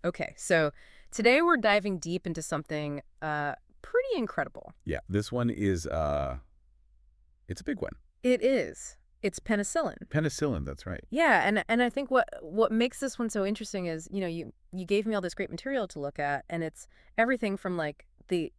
Okay, so today we're diving deep into something pretty incredible. Yeah, this one is, it's a big one. It is. It's penicillin. Penicillin, that's right. Yeah, and I think what makes this one so interesting is, you gave me all this great material to look at, and it's everything from like the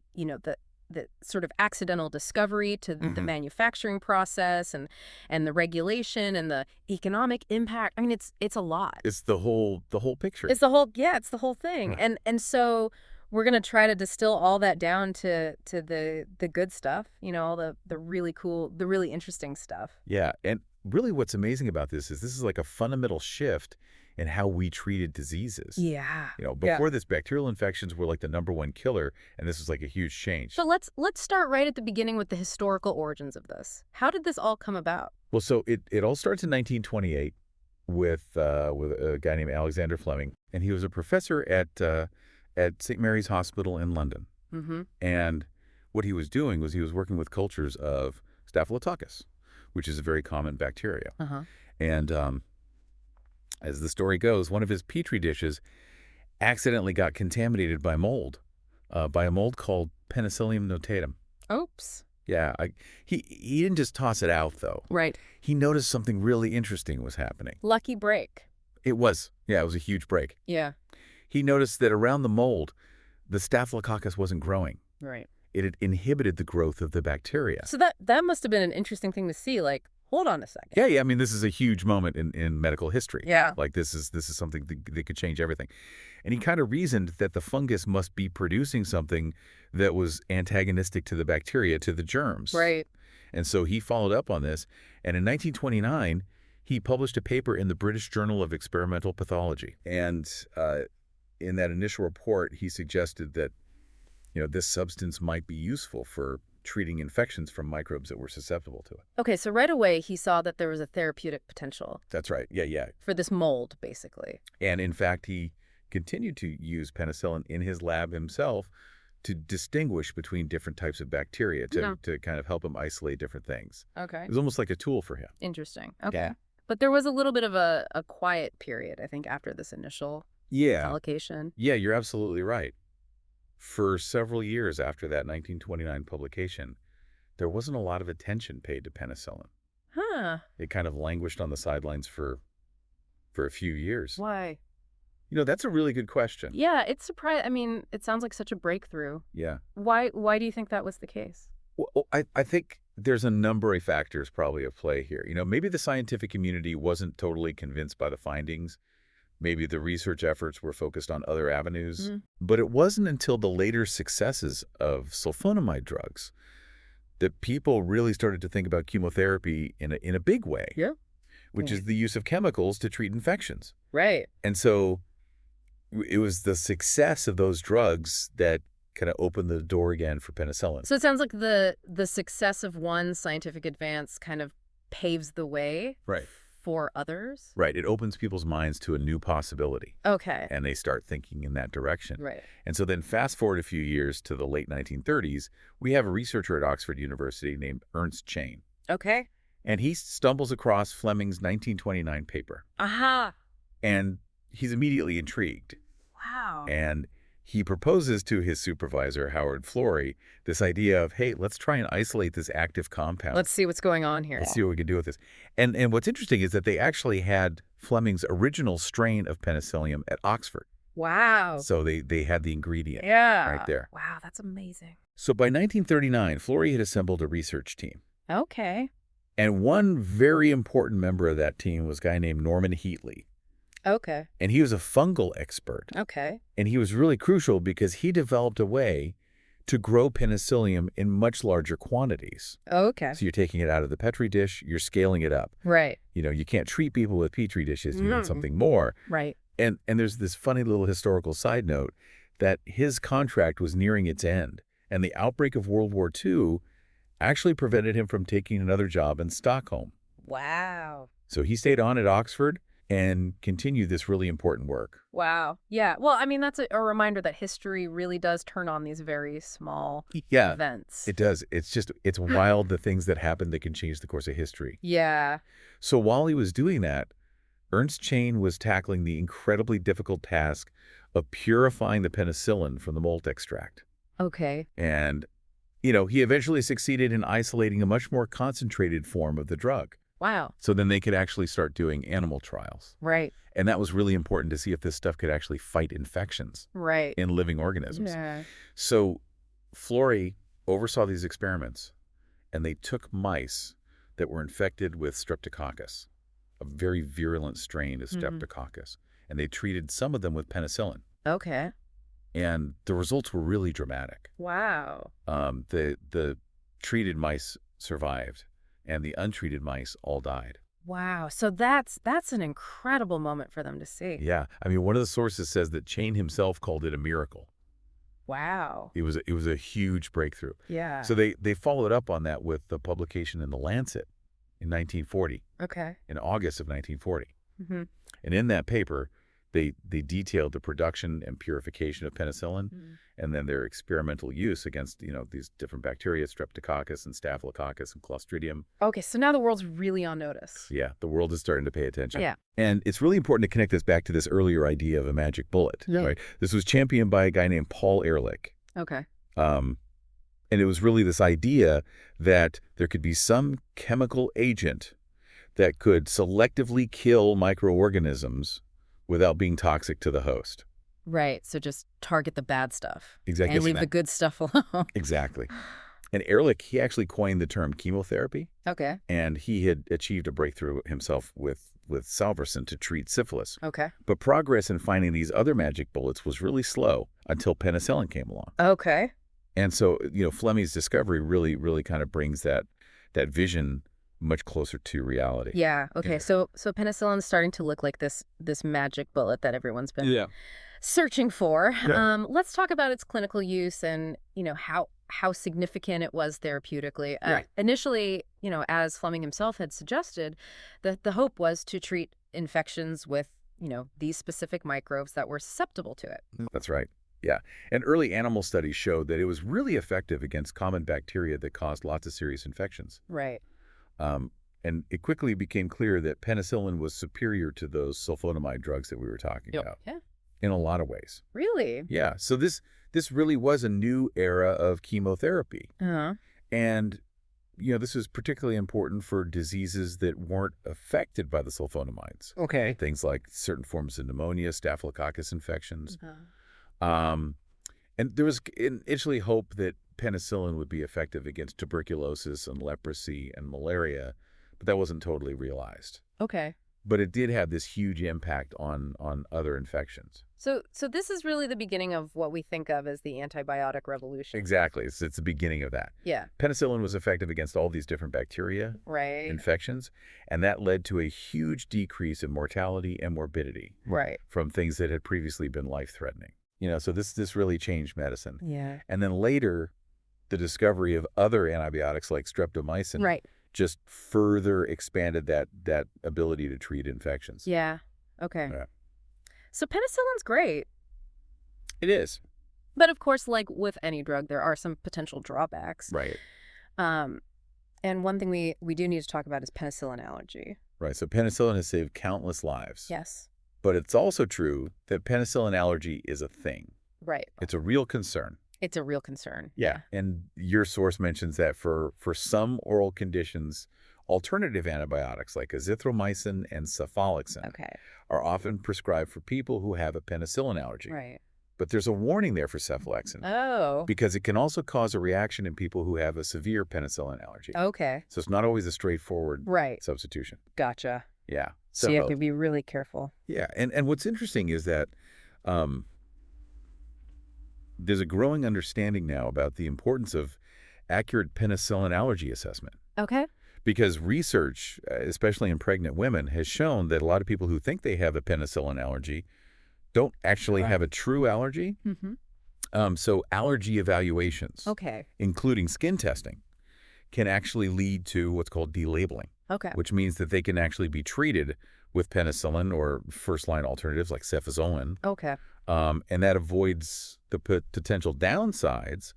sort of accidental discovery to the Hmm. manufacturing process and the regulation and the economic impact. I mean, it's a lot. It's the whole picture. It's the whole thing. Right. And so we're gonna try to distill all that down to the good stuff, all the really cool, the really interesting stuff. Yeah, and really what's amazing about this is like a fundamental shift in how we treated diseases. Yeah. Yeah. Before this, bacterial infections were like the #1 killer, and this was like a huge change. So let's start right at the beginning with the historical origins of this. How did this all come about? Well, so it all starts in 1928 with a guy named Alexander Fleming, and he was a professor at St. Mary's Hospital in London. Mm-hmm. And what he was doing was he was working with cultures of Staphylococcus, which is a very common bacteria. Uh-huh. And as the story goes, one of his petri dishes accidentally got contaminated by a mold called Penicillium notatum. Oops. Yeah, he didn't just toss it out, though. Right. He noticed something really interesting was happening. Lucky break. It was a huge break. Yeah. He noticed that around the mold, the Staphylococcus wasn't growing. Right. It had inhibited the growth of the bacteria. So that must have been an interesting thing to see. Like, hold on a second. Yeah, yeah. I mean, this is a huge moment in medical history. Yeah. Like this is something that could change everything. And he kind of reasoned that the fungus must be producing something that was antagonistic to the bacteria, to the germs. Right. And so he followed up on this. And in 1929, he published a paper in the British Journal of Experimental Pathology. And in that initial report, he suggested that this substance might be useful for treating infections from microbes that were susceptible to it. Okay, so right away he saw that there was a therapeutic potential That's right. Yeah, yeah. for this mold, basically. And in fact, he continued to use penicillin in his lab himself to distinguish between different types of bacteria Yeah. to kind of help him isolate different things. Okay. It was almost like a tool for him. Interesting. Okay. Yeah. But there was a little bit of a quiet period, I think, after this initial Yeah. allocation. Yeah, you're absolutely right. For several years after that 1929 publication, there wasn't a lot of attention paid to penicillin. Huh. It kind of languished on the sidelines for a few years. Why? That's a really good question. Yeah, it's surprising. I mean, it sounds like such a breakthrough. Yeah. Why do you think that was the case? Well, I think there's a number of factors probably at play here. Maybe the scientific community wasn't totally convinced by the findings. Maybe the research efforts were focused on other avenues. Mhm. But it wasn't until the later successes of sulfonamide drugs that people really started to think about chemotherapy in a big way, Yeah. which Yeah. is the use of chemicals to treat infections. Right. And so it was the success of those drugs that kind of opened the door again for penicillin. So it sounds like the success of one scientific advance kind of paves the way Right. for others. Right. It opens people's minds to a new possibility, Okay. and they start thinking in that direction. Right. And so then fast forward a few years to the late 1930s, we have a researcher at Oxford University named Ernst Chain, Okay. and he stumbles across Fleming's 1929 paper, Aha. and he's immediately intrigued. Wow. And he proposes to his supervisor, Howard Florey, this idea of, hey, let's try and isolate this active compound. Let's see what's going on here. Let's see what we can do with this. And what's interesting is that they actually had Fleming's original strain of penicillium at Oxford. Wow. So they had the ingredient Yeah. right there. Wow, that's amazing. So by 1939, Florey had assembled a research team. Okay. And one very important member of that team was a guy named Norman Heatley. Okay. And he was a fungal expert. Okay. And he was really crucial because he developed a way to grow penicillium in much larger quantities. Okay. So you're taking it out of the Petri dish, you're scaling it up. Right. You can't treat people with Petri dishes. You No. want something more. Right. And there's this funny little historical side note that his contract was nearing its end. And the outbreak of World War II actually prevented him from taking another job in Stockholm. Wow. So he stayed on at Oxford and continued this really important work. Wow. Yeah. Well, I mean, that's a reminder that history really does turn on these very small Yeah, events. it does. It's wild the things that happen that can change the course of history. Yeah. So while he was doing that, Ernst Chain was tackling the incredibly difficult task of purifying the penicillin from the malt extract. Okay. And, he eventually succeeded in isolating a much more concentrated form of the drug. Wow. So then they could actually start doing animal trials. Right. And that was really important to see if this stuff could actually fight infections Right. in living organisms. Yeah. So Florey oversaw these experiments, and they took mice that were infected with streptococcus, a very virulent strain of streptococcus, and they treated some of them with penicillin. Okay. And the results were really dramatic. Wow. The treated mice survived, and the untreated mice all died. Wow. So that's an incredible moment for them to see. Yeah. I mean, one of the sources says that Chain himself called it a miracle. Wow. It was a huge breakthrough. Yeah. So they followed up on that with the publication in The Lancet in 1940, Okay. in August of 1940. Mm-hmm. And in that paper, they detailed the production and purification of penicillin, and then their experimental use against, these different bacteria, streptococcus and staphylococcus and clostridium. Okay, so now the world's really on notice. Yeah, the world is starting to pay attention. Yeah. And it's really important to connect this back to this earlier idea of a magic bullet. Yeah. Right? This was championed by a guy named Paul Ehrlich. Okay. And it was really this idea that there could be some chemical agent that could selectively kill microorganisms without being toxic to the host. Right, so just target the bad stuff. Exactly. And leave the good stuff alone. Exactly. And Ehrlich, he actually coined the term chemotherapy. Okay. And he had achieved a breakthrough himself with salvarsan to treat syphilis. Okay. But progress in finding these other magic bullets was really slow until penicillin came along. Okay. And so, Fleming's discovery really kind of brings that vision much closer to reality. Yeah. Okay. Yeah. So penicillin's starting to look like this magic bullet that everyone's been searching for. Yeah. Let's talk about its clinical use and how significant it was therapeutically. Right. Initially, as Fleming himself had suggested, the hope was to treat infections with these specific microbes that were susceptible to it. That's right. Yeah. And early animal studies showed that it was really effective against common bacteria that caused lots of serious infections. Right. And it quickly became clear that penicillin was superior to those sulfonamide drugs that we were talking about. Yeah. In a lot of ways. Really? Yeah. So this really was a new era of chemotherapy. Uh-huh. And, this is particularly important for diseases that weren't affected by the sulfonamides. Okay. Things like certain forms of pneumonia, staphylococcus infections. Uh-huh. And there was initially hope that penicillin would be effective against tuberculosis and leprosy and malaria, but that wasn't totally realized. Okay. But it did have this huge impact on other infections. So this is really the beginning of what we think of as the antibiotic revolution. Exactly. It's the beginning of that. Yeah. Penicillin was effective against all these different bacteria Right. infections, and that led to a huge decrease in mortality and morbidity Right. from things that had previously been life-threatening. So this really changed medicine. Yeah. And then later, the discovery of other antibiotics like streptomycin Right. just further expanded that ability to treat infections. Yeah. Okay. Yeah. So penicillin's great. It is. But of course, like with any drug, there are some potential drawbacks. Right. And one thing we do need to talk about is penicillin allergy. Right. So penicillin has saved countless lives. Yes. But it's also true that penicillin allergy is a thing. Right. It's a real concern. It's a real concern. Yeah. And your source mentions that for some oral conditions, alternative antibiotics like azithromycin and cephalexin Okay. are often prescribed for people who have a penicillin allergy. Right. But there's a warning there for cephalexin Oh. because it can also cause a reaction in people who have a severe penicillin allergy. Okay. So it's not always a straightforward Right. substitution. Gotcha. Yeah. So you have to be really careful. Yeah. And what's interesting is that there's a growing understanding now about the importance of accurate penicillin allergy assessment. Okay. Because research, especially in pregnant women, has shown that a lot of people who think they have a penicillin allergy don't actually have a true allergy. Mm-hmm. So allergy evaluations, Okay. including skin testing, can actually lead to what's called delabeling, Okay. which means that they can actually be treated with penicillin or first-line alternatives like cefazolin. Okay. And that avoids the potential downsides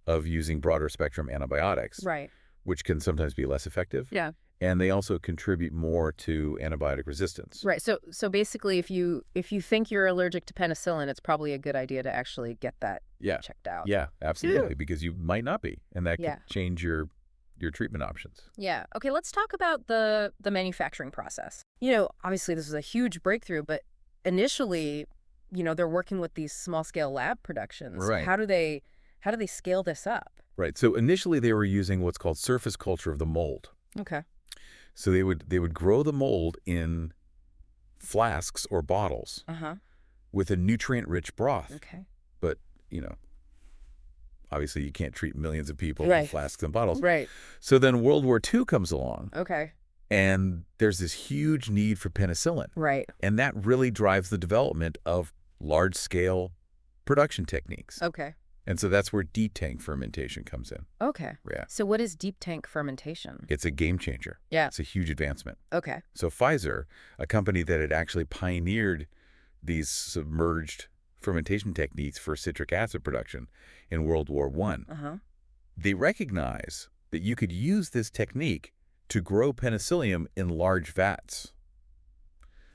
of using broader spectrum antibiotics, Right. which can sometimes be less effective. Yeah. and they also contribute more to antibiotic resistance. Right. So basically, if you think you're allergic to penicillin, it's probably a good idea to actually get that Yeah. checked out. Yeah, absolutely, because you might not be, and that Yeah. could change your treatment options. Yeah. Okay, let's talk about the manufacturing process. Obviously this was a huge breakthrough, but initially, they're working with these small-scale lab productions. Right. How do they scale this up? Right. So initially they were using what's called surface culture of the mold. Okay. So they would grow the mold in flasks or bottles Uh-huh. with a nutrient-rich broth. Okay. But, obviously you can't treat millions of people Right. with flasks and bottles. Right. So then World War II comes along, Okay. and there's this huge need for penicillin. Right. And that really drives the development of large-scale production techniques. Okay. And so that's where deep tank fermentation comes in. Okay. Yeah. So what is deep tank fermentation? It's a game changer. Yeah. It's a huge advancement. Okay. So Pfizer, a company that had actually pioneered these submerged fermentation techniques for citric acid production in World War I, Uh-huh. they recognize that you could use this technique to grow penicillium in large vats.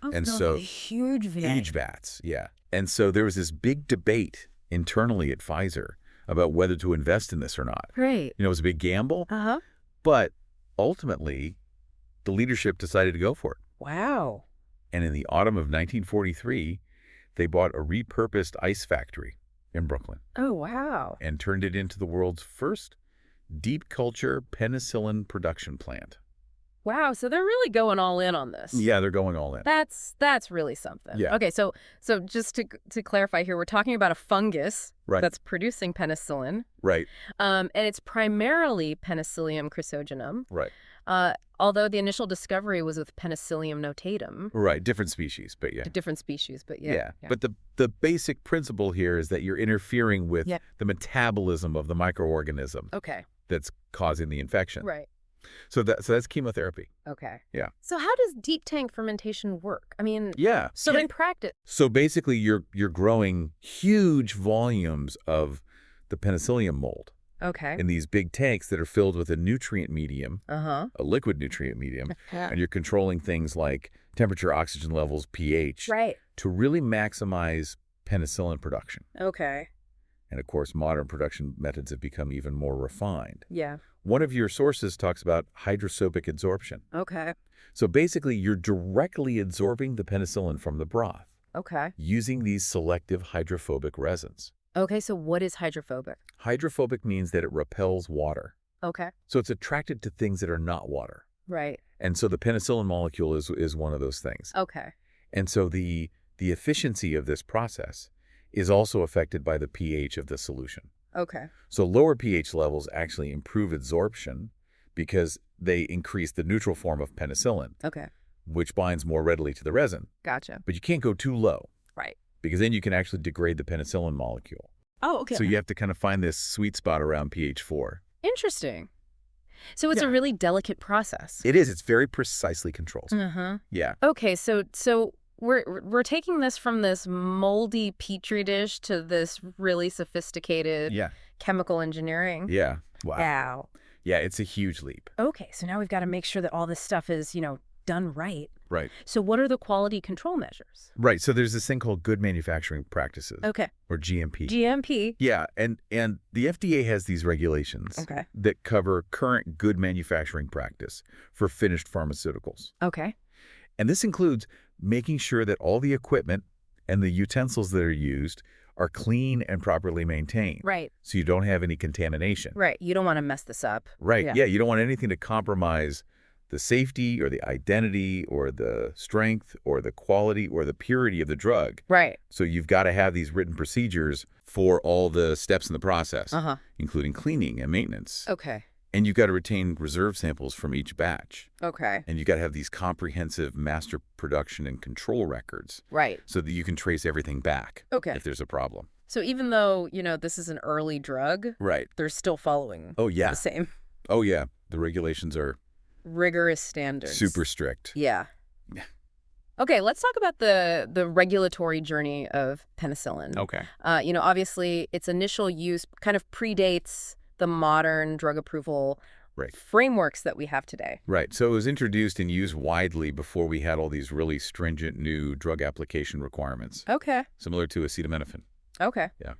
Oh, And no, so- a huge vat. Huge vats, yeah. And so there was this big debate internally at Pfizer about whether to invest in this or not. Right. It was a big gamble, Uh-huh. but ultimately the leadership decided to go for it. Wow. And in the autumn of 1943, they bought a repurposed ice factory in Brooklyn Oh, wow. and turned it into the world's first deep culture penicillin production plant. Wow, so they're really going all in on this. Yeah, they're going all in. That's really something. Yeah. Okay, so just to clarify here, we're talking about a fungus Right. that's producing penicillin, Right, and it's primarily Penicillium chrysogenum. right, Although the initial discovery was with Penicillium notatum, right. Different species, but yeah. a different species, but Yeah. yeah. But the basic principle here is that you're interfering with Yeah. the metabolism of the microorganism Okay, that's causing the infection. right. So that's chemotherapy. Okay. Yeah. So how does deep tank fermentation work? I mean, Yeah. so in practice, So basically you're growing huge volumes of the penicillium mold okay. in these big tanks that are filled with a nutrient medium, Uh-huh. a liquid nutrient medium, and you're controlling things like temperature, oxygen levels, pH, Right. to really maximize penicillin production. Okay. And of course, modern production methods have become even more refined. Yeah. One of your sources talks about hydrosopic adsorption. Okay. So basically, you're directly absorbing the penicillin from the broth Okay. using these selective hydrophobic resins. Okay, so what is hydrophobic? Hydrophobic means that it repels water. Okay. So it's attracted to things that are not water. Right. And so the penicillin molecule is one of those things. Okay. And so the efficiency of this process is also affected by the pH of the solution. Okay. So lower pH levels actually improve adsorption because they increase the neutral form of penicillin, Okay. which binds more readily to the resin. Gotcha. But you can't go too low Right. because then you can actually degrade the penicillin molecule. Oh, okay. So you have to kind of find this sweet spot around pH 4. Interesting. So it's a Yeah. really delicate process. It is. It's very precisely controlled. Uh-huh. Yeah. Okay, so we're taking this from this moldy petri dish to this really sophisticated Yeah. chemical engineering. Yeah. Wow. Wow. Yeah, it's a huge leap. Okay, so now we've got to make sure that all this stuff is, done right. Right. So what are the quality control measures? Right. So there's this thing called good manufacturing practices, Okay. or GMP. GMP. Yeah, and the FDA has these regulations Okay. that cover current good manufacturing practice for finished pharmaceuticals. Okay. And this includes making sure that all the equipment and the utensils that are used are clean and properly maintained. Right. So you don't have any contamination. Right. You don't want to mess this up. Right. Yeah. Yeah, you don't want anything to compromise the safety or the identity or the strength or the quality or the purity of the drug. Right. So you've got to have these written procedures for all the steps in the process, Uh-huh. including cleaning and maintenance. Okay. And you've got to retain reserve samples from each batch. Okay. And you've got to have these comprehensive master production and control records Right. so that you can trace everything back Okay. if there's a problem. So even though, this is an early drug, Right. they're still following Oh, yeah. the same Oh, yeah. The regulations are rigorous standards. super strict. Yeah. Yeah. Okay, let's talk about the regulatory journey of penicillin. Okay. Obviously, its initial use kind of predates the modern drug approval Right. frameworks that we have today. Right. So it was introduced and used widely before we had all these really stringent new drug application requirements, Okay. similar to acetaminophen. Okay. Yeah.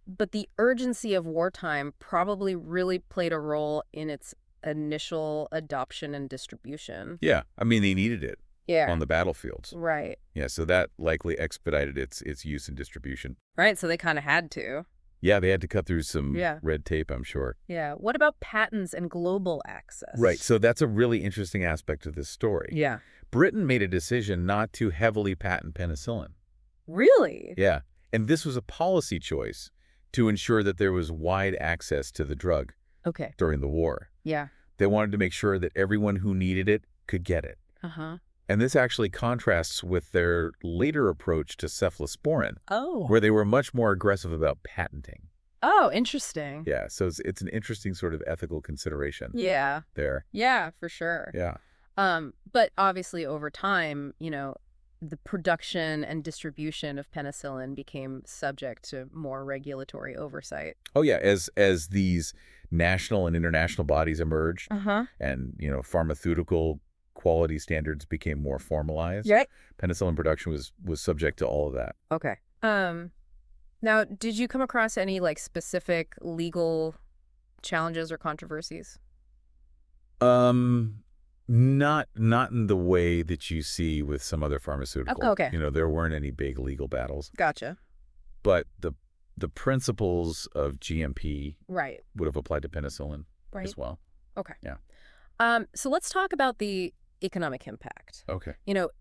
But the urgency of wartime probably really played a role in its initial adoption and distribution. Yeah. I mean, they needed it Yeah. on the battlefields. Right. Yeah. So that likely expedited its use and distribution. Right. So they kind of had to. Yeah. They had to cut through some Yeah. red tape, I'm sure. Yeah. What about patents and global access? Right. So that's a really interesting aspect of this story. Yeah. Britain made a decision not to heavily patent penicillin. Really? Yeah. And this was a policy choice to ensure that there was wide access to the drug Okay. during the war. Yeah. They wanted to make sure that everyone who needed it could get it. Uh-huh. And this actually contrasts with their later approach to cephalosporin, Oh. where they were much more aggressive about patenting. Oh, interesting. Yeah, so it's an interesting sort of ethical consideration Yeah. there. Yeah, for sure. Yeah. But obviously over time, the production and distribution of penicillin became subject to more regulatory oversight. Oh, yeah, as these national and international bodies emerged Uh-huh. and, pharmaceutical quality standards became more formalized, Right. penicillin production was subject to all of that. Okay. Now, did you come across any specific legal challenges or controversies? Not in the way that you see with some other pharmaceutical. Okay. There weren't any big legal battles, Gotcha. but the principles of GMP Right. would have applied to penicillin Right. as well. Okay. Yeah. So let's talk about the economic impact. Okay.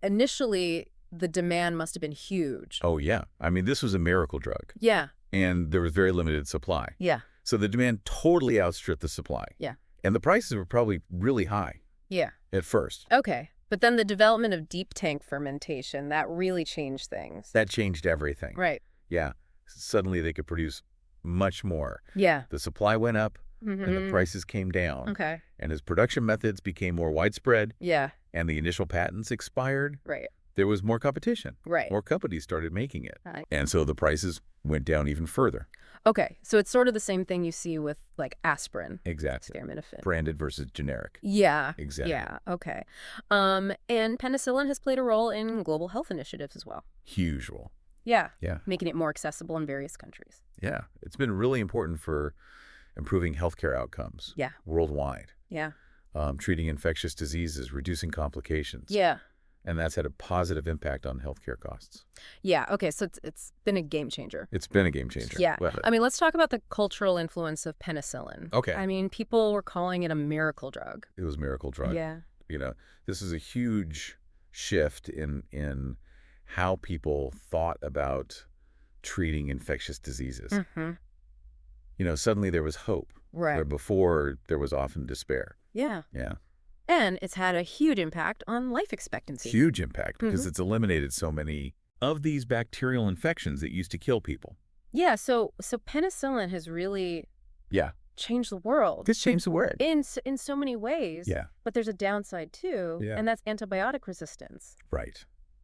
Initially, the demand must have been huge. Oh, yeah. I mean, this was a miracle drug, Yeah. and there was very limited supply. Yeah. So the demand totally outstripped the supply. Yeah. And the prices were probably really high Yeah. at first. Okay. But then the development of deep tank fermentation, that really changed things. That changed everything. Right. Yeah. Suddenly they could produce much more. Yeah. The supply went up, and the Mhm. prices came down. Okay. And as production methods became more widespread Yeah. and the initial patents expired, Right. there was more competition. Right. More companies started making it. Right. And so the prices went down even further. Okay. So it's sort of the same thing you see with aspirin, Exactly. acetaminophen. Branded versus generic. Yeah. Exactly. Yeah. Okay. And penicillin has played a role in global health initiatives as well. Huge role. Yeah. Yeah. Making it more accessible in various countries. Yeah. It's been really important for improving healthcare outcomes. Yeah. Worldwide. Yeah. Treating infectious diseases, reducing complications. Yeah. And that's had a positive impact on healthcare costs. Yeah. Okay. So it's been a game changer. It's been a game changer. Yeah. Well, I mean, let's talk about the cultural influence of penicillin. Okay. I mean, people were calling it a miracle drug. it was a miracle drug. Yeah. This is a huge shift in how people thought about treating infectious diseases. Mm-hmm. Suddenly there was hope. Right. Where before there was often despair. Yeah. Yeah. And it's had a huge impact on life expectancy. Huge impact because Mhm. it's eliminated so many of these bacterial infections that used to kill people. Yeah. So penicillin has really Yeah. changed the world This changed the word. in so many ways. Yeah. But there's a downside too, Yeah. and that's antibiotic resistance. Right.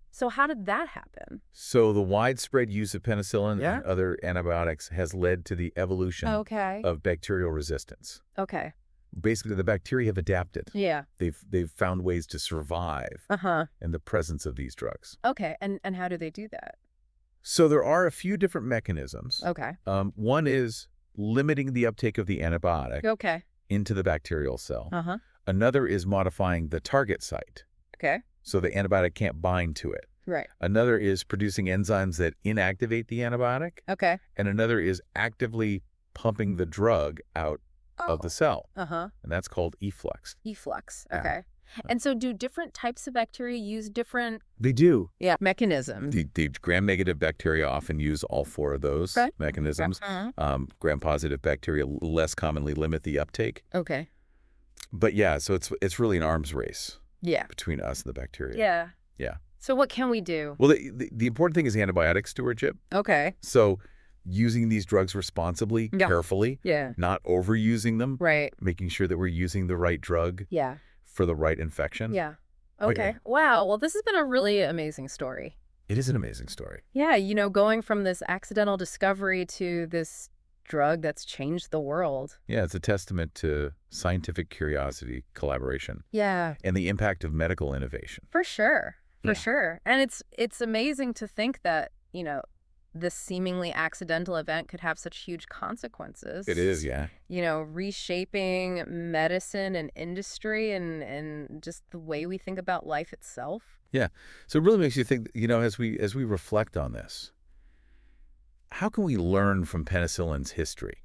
So how did that happen? So the widespread use of penicillin Yeah. and other antibiotics has led to the evolution Okay. of bacterial resistance. Okay. Basically, the bacteria have adapted. Yeah. They've found ways to survive Uh-huh. in the presence of these drugs. Okay. And how do they do that? So there are a few different mechanisms. Okay. One is limiting the uptake of the antibiotic Okay. into the bacterial cell. Uh-huh. Another is modifying the target site Okay. so the antibiotic can't bind to it. Right. Another is producing enzymes that inactivate the antibiotic. Okay. And another is actively pumping the drug out of the cell. Uh-huh. And that's called efflux. Efflux. Yeah. Okay. And so do different types of bacteria use different They do. mechanisms? The gram-negative bacteria often use all four of those Okay. mechanisms. Uh-huh. Gram-positive bacteria less commonly limit the uptake. Okay. But yeah, so it's really an arms race Yeah. between us and the bacteria. Yeah. Yeah. So what can we do? Well, the important thing is antibiotic stewardship. Okay. So using these drugs responsibly, Yeah. carefully, Yeah. not overusing them, Right. making sure that we're using the right drug Yeah. for the right infection. Yeah. Oh, Okay. yeah. Wow. Well, this has been a really amazing story. It is an amazing story. Yeah. Going from this accidental discovery to this drug that's changed the world. Yeah, it's a testament to scientific curiosity, collaboration, Yeah, and the impact of medical innovation. for sure. For Yeah. sure. And it's amazing to think that, this seemingly accidental event could have such huge consequences. It is, yeah. Reshaping medicine and industry and just the way we think about life itself. Yeah. So it really makes you think, as we reflect on this, how can we learn from penicillin's history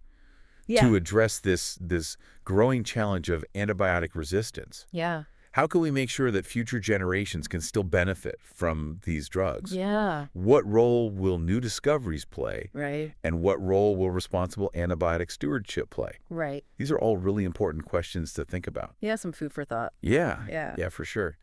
Yeah. to address this growing challenge of antibiotic resistance? Yeah. How can we make sure that future generations can still benefit from these drugs? Yeah. What role will new discoveries play? Right. And what role will responsible antibiotic stewardship play? Right. These are all really important questions to think about. Yeah, some food for thought. Yeah. Yeah. Yeah, for sure.